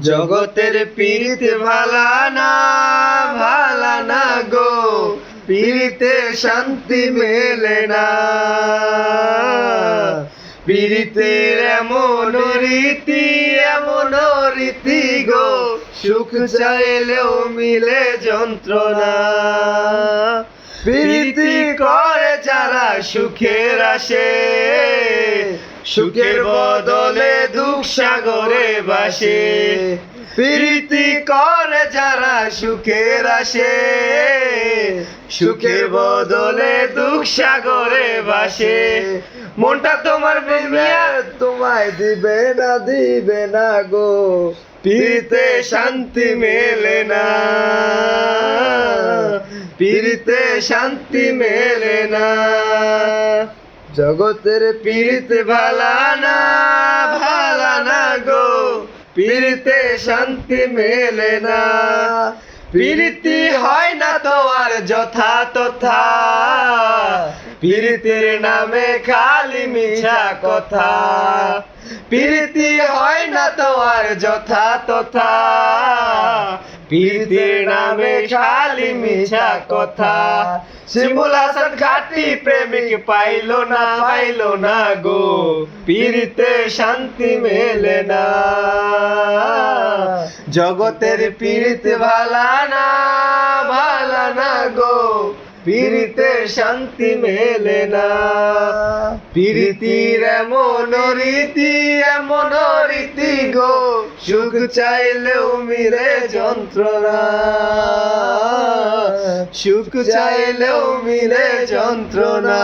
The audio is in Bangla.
জগতের পীড়িত ভালা না গো, পীড়িতে শান্তি মেলে না। পীড়িতের এমন রীতি গো, সুখ চাইলেও মিলে যন্ত্রণা। প্রীতি করে যারা সুখের আসে, সুখের বদলে দুঃখ সাগরে ভাসে। প্রীতি করে যারা সুখের আসে, সুখের বদলে দুঃখ সাগরে ভাসে। মনটা তোমার বেমিয়া তোমায় দিবে না গো, পীড়িতে শান্তি মেলে না। পীড়িতে শান্তি মেলে না। জগতের পীড়িত ভালা না গো, পীড়িতে শান্তি মেলে না। পীড়িতি হয় না তো আর যথা তথা, পীড়িতির নামে খালি মিছা কথা। পীড়িতি হয় না তো আর যথা তথা, পীড়িতির নামে খালি মিছা কথা। শিমুল হাসান খাঁটি প্রেমিক পাইলো না গো, পীড়িতে শান্তি মেলে না। জগতের পীড়িত ভালা না গো, পীড়িতে শান্তি মেলে না। পীড়িতির এমন রীতি গো, সুখ চাইলেও মিলে যন্ত্রণা। সুখ চাইলেও মিলে যন্ত্রণা।